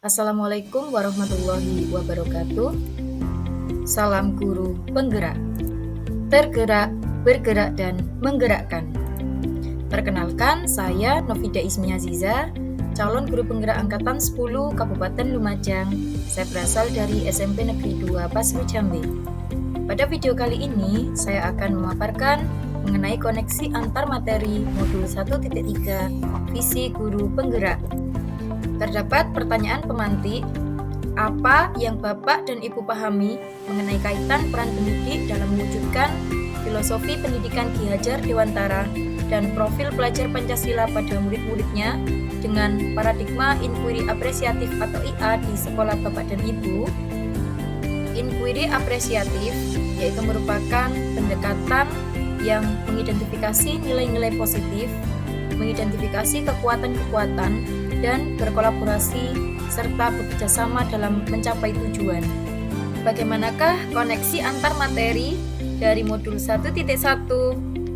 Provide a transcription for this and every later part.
Assalamualaikum warahmatullahi wabarakatuh. Salam guru penggerak. Tergerak, bergerak, dan menggerakkan. Perkenalkan, saya Novida Ismi Aziza, calon guru penggerak angkatan 10 Kabupaten Lumajang. Saya berasal dari SMP Negeri 2 Pasru Jambe. Pada video kali ini, saya akan memaparkan mengenai koneksi antar materi modul 1.3 visi guru penggerak. Terdapat pertanyaan pemantik, apa yang Bapak dan Ibu pahami mengenai kaitan peran pendidik dalam mewujudkan filosofi pendidikan Ki Hajar Dewantara dan profil pelajar Pancasila pada murid-muridnya dengan paradigma inquiry apresiatif atau IA di sekolah Bapak dan Ibu? Inquiry apresiatif yaitu merupakan pendekatan yang mengidentifikasi nilai-nilai positif, mengidentifikasi kekuatan-kekuatan, dan berkolaborasi serta bekerjasama dalam mencapai tujuan. Bagaimanakah koneksi antar materi dari modul 1.1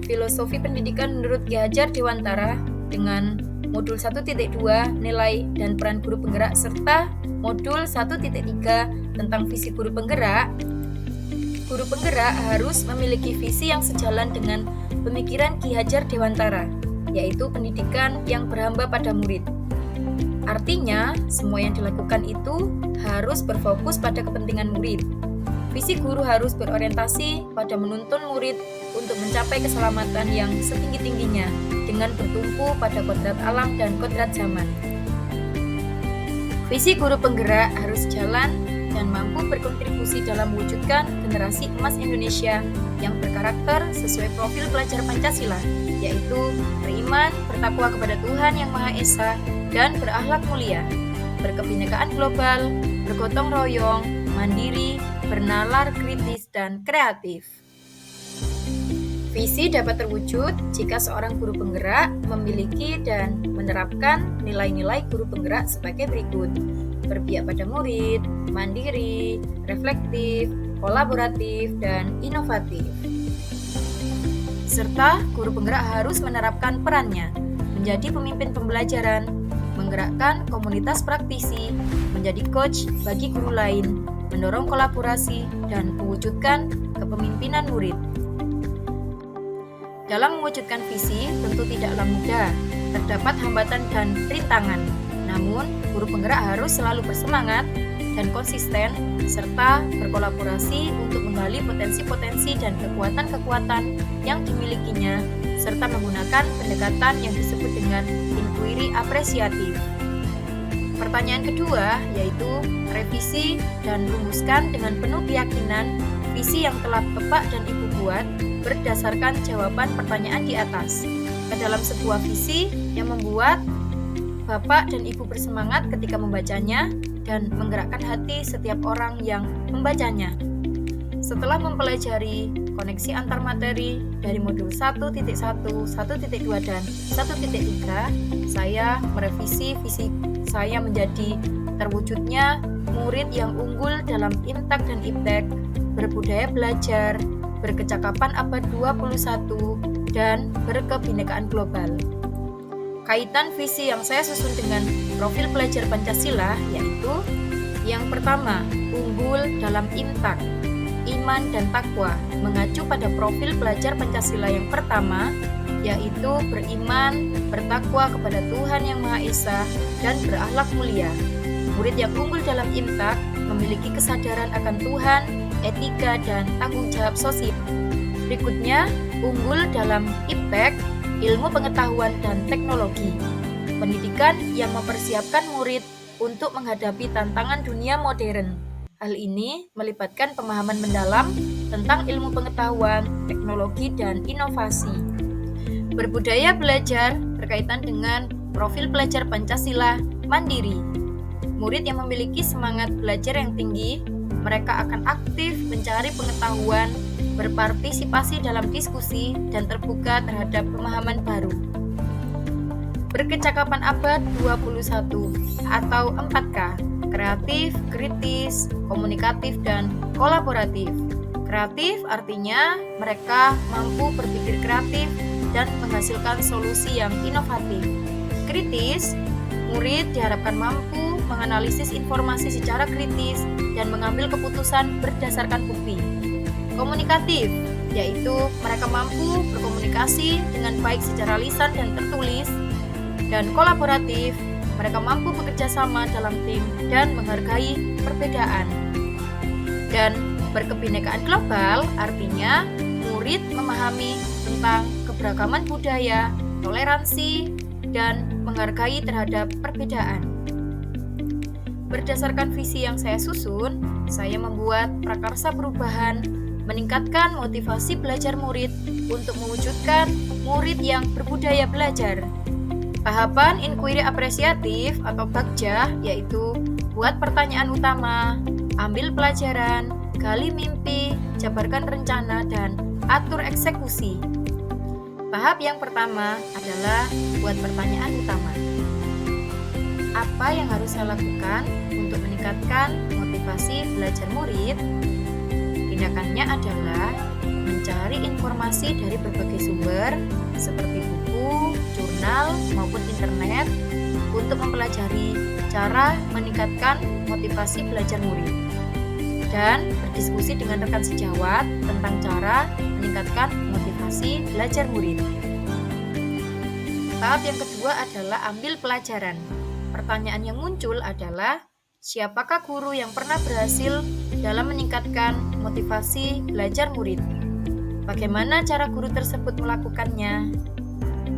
Filosofi Pendidikan menurut Ki Hajar Dewantara dengan modul 1.2 Nilai dan Peran Guru Penggerak serta modul 1.3 tentang visi guru penggerak? Guru penggerak harus memiliki visi yang sejalan dengan pemikiran Ki Hajar Dewantara, yaitu pendidikan yang berhamba pada murid. Artinya, semua yang dilakukan itu harus berfokus pada kepentingan murid. Visi guru harus berorientasi pada menuntun murid untuk mencapai keselamatan yang setinggi-tingginya dengan bertumpu pada kodrat alam dan kodrat zaman. Visi guru penggerak harus jalan dan mampu berkontribusi dalam mewujudkan generasi emas Indonesia yang berkarakter sesuai profil pelajar Pancasila, yaitu beriman, bertakwa kepada Tuhan Yang Maha Esa, dan berakhlak mulia, berkebinekaan global, bergotong royong, mandiri, bernalar kritis, dan kreatif. Visi dapat terwujud jika seorang guru penggerak memiliki dan menerapkan nilai-nilai guru penggerak sebagai berikut: berpihak pada murid, mandiri, reflektif, kolaboratif, dan inovatif. Serta guru penggerak harus menerapkan perannya menjadi pemimpin pembelajaran, menggerakkan komunitas praktisi, menjadi coach bagi guru lain, mendorong kolaborasi, dan mewujudkan kepemimpinan murid. Dalam mewujudkan visi tentu tidaklah mudah, terdapat hambatan dan rintangan. Namun, guru penggerak harus selalu bersemangat dan konsisten, serta berkolaborasi untuk menggali potensi-potensi dan kekuatan-kekuatan yang dimilikinya, serta menggunakan pendekatan yang disebut dengan inquiry apresiatif. Pertanyaan kedua yaitu revisi dan rumuskan dengan penuh keyakinan visi yang telah Bapak dan Ibu buat berdasarkan jawaban pertanyaan di atas ke dalam sebuah visi yang membuat Bapak dan Ibu bersemangat ketika membacanya dan menggerakkan hati setiap orang yang membacanya. Setelah mempelajari koneksi antar materi dari modul 1.1, 1.2, dan 1.3, saya merevisi visi saya menjadi terwujudnya murid yang unggul dalam Imtak dan Iptek, berbudaya belajar, berkecakapan abad 21, dan berkebinekaan global. Kaitan visi yang saya susun dengan profil pelajar Pancasila yaitu: yang pertama, unggul dalam Imtak, iman dan takwa, mengacu pada profil pelajar Pancasila yang pertama, yaitu beriman, bertakwa kepada Tuhan Yang Maha Esa, dan berakhlak mulia. Murid yang unggul dalam Imtak memiliki kesadaran akan Tuhan, etika, dan tanggung jawab sosial. Berikutnya, unggul dalam Iptek, ilmu pengetahuan dan teknologi, pendidikan yang mempersiapkan murid untuk menghadapi tantangan dunia modern. Hal ini melibatkan pemahaman mendalam tentang ilmu pengetahuan, teknologi, dan inovasi. Berbudaya belajar berkaitan dengan profil pelajar Pancasila mandiri. Murid yang memiliki semangat belajar yang tinggi, mereka akan aktif mencari pengetahuan, berpartisipasi dalam diskusi, dan terbuka terhadap pemahaman baru. Berkecakapan abad 21 atau 4K, kreatif, kritis, komunikatif, dan kolaboratif. Kreatif artinya mereka mampu berpikir kreatif dan menghasilkan solusi yang inovatif. Kritis, murid diharapkan mampu menganalisis informasi secara kritis, dan mengambil keputusan berdasarkan bukti. Komunikatif, yaitu mereka mampu berkomunikasi dengan baik secara lisan dan tertulis. Dan kolaboratif, mereka mampu bekerja sama dalam tim dan menghargai perbedaan. Dan berkebinekaan global artinya murid memahami tentang keberagaman budaya, toleransi, dan menghargai terhadap perbedaan. Berdasarkan visi yang saya susun, saya membuat prakarsa perubahan, meningkatkan motivasi belajar murid untuk mewujudkan murid yang berbudaya belajar. Tahapan inquiry apresiatif atau BAKJA yaitu buat pertanyaan utama, ambil pelajaran, gali mimpi, jabarkan rencana, dan atur eksekusi. Tahap yang pertama adalah buat pertanyaan utama. Apa yang harus saya lakukan untuk meningkatkan motivasi belajar murid? Tindakannya adalah mencari informasi dari berbagai sumber seperti buku, jurnal, maupun internet untuk mempelajari cara meningkatkan motivasi belajar murid dan berdiskusi dengan rekan sejawat tentang cara meningkatkan motivasi belajar murid. Tahap yang kedua adalah ambil pelajaran. Pertanyaan yang muncul adalah, siapakah guru yang pernah berhasil dalam meningkatkan motivasi belajar murid? Bagaimana cara guru tersebut melakukannya?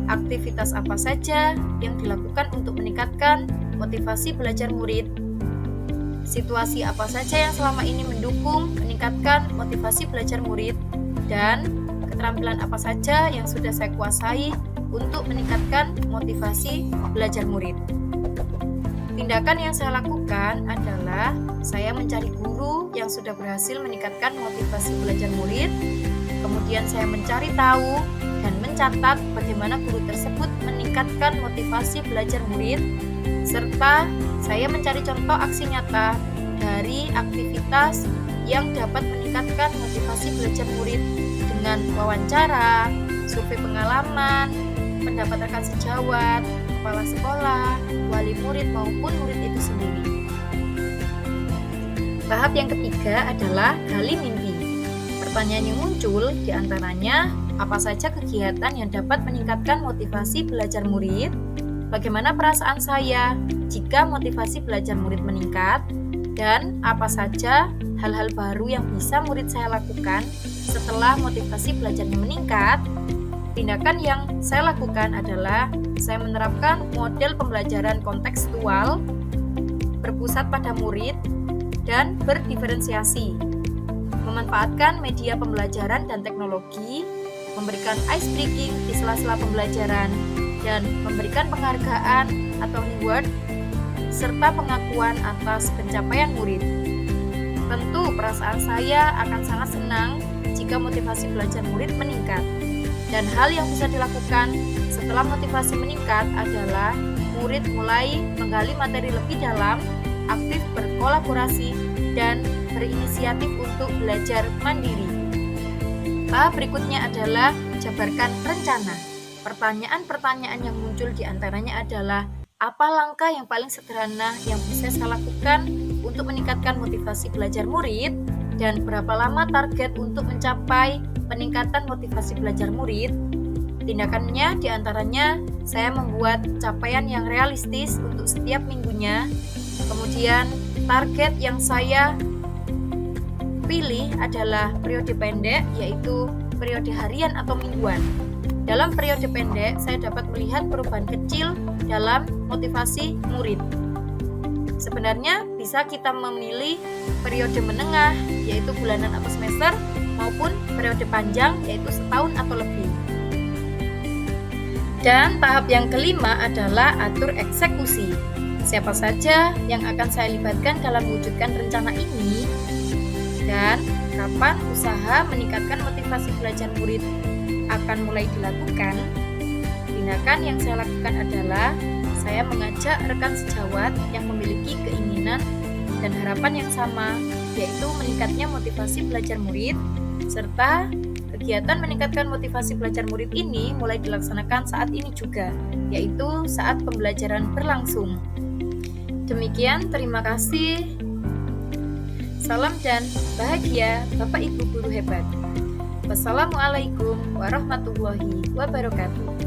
Aktivitas apa saja yang dilakukan untuk meningkatkan motivasi belajar murid? Situasi apa saja yang selama ini mendukung meningkatkan motivasi belajar murid? Dan keterampilan apa saja yang sudah saya kuasai untuk meningkatkan motivasi belajar murid? Tindakan yang saya lakukan adalah saya mencari guru yang sudah berhasil meningkatkan motivasi belajar murid, kemudian saya mencari tahu dan mencatat bagaimana guru tersebut meningkatkan motivasi belajar murid, serta saya mencari contoh aksi nyata dari aktivitas yang dapat meningkatkan motivasi belajar murid dengan wawancara, survei pengalaman, pendapat rekan sejawat, kepala sekolah, wali murid maupun murid itu sendiri. Tahap yang ketiga adalah gali mimpi. Pertanyaan yang muncul diantaranya, apa saja kegiatan yang dapat meningkatkan motivasi belajar murid? Bagaimana perasaan saya jika motivasi belajar murid meningkat? Dan apa saja hal-hal baru yang bisa murid saya lakukan setelah motivasi belajarnya meningkat? Tindakan yang saya lakukan adalah saya menerapkan model pembelajaran kontekstual, berpusat pada murid, dan berdiferensiasi, memanfaatkan media pembelajaran dan teknologi, memberikan ice breaking di sela-sela pembelajaran, dan memberikan penghargaan atau reward, serta pengakuan atas pencapaian murid. Tentu perasaan saya akan sangat senang jika motivasi belajar murid meningkat. Dan hal yang bisa dilakukan setelah motivasi meningkat adalah murid mulai menggali materi lebih dalam, aktif berkolaborasi, dan berinisiatif untuk belajar mandiri. Tahap berikutnya adalah jabarkan rencana. Pertanyaan-pertanyaan yang muncul diantaranya adalah, apa langkah yang paling sederhana yang bisa saya lakukan untuk meningkatkan motivasi belajar murid, dan berapa lama target untuk mencapai peningkatan motivasi belajar murid? Tindakannya diantaranya saya membuat capaian yang realistis untuk setiap minggunya. Kemudian target yang saya pilih adalah periode pendek, yaitu periode harian atau mingguan. Dalam periode pendek, saya dapat melihat perubahan kecil dalam motivasi murid. Sebenarnya bisa kita memilih periode menengah, yaitu bulanan atau semester, maupun periode panjang, yaitu setahun atau lebih. Dan tahap yang kelima adalah atur eksekusi. Siapa saja yang akan saya libatkan dalam mewujudkan rencana ini, dan kapan usaha meningkatkan motivasi belajar murid akan mulai dilakukan. Tindakan yang saya lakukan adalah saya mengajak rekan sejawat yang memiliki keinginan dan harapan yang sama, yaitu meningkatnya motivasi belajar murid, serta kegiatan meningkatkan motivasi belajar murid ini mulai dilaksanakan saat ini juga, yaitu saat pembelajaran berlangsung. Demikian, terima kasih. Salam dan bahagia Bapak Ibu guru hebat. Wassalamualaikum warahmatullahi wabarakatuh.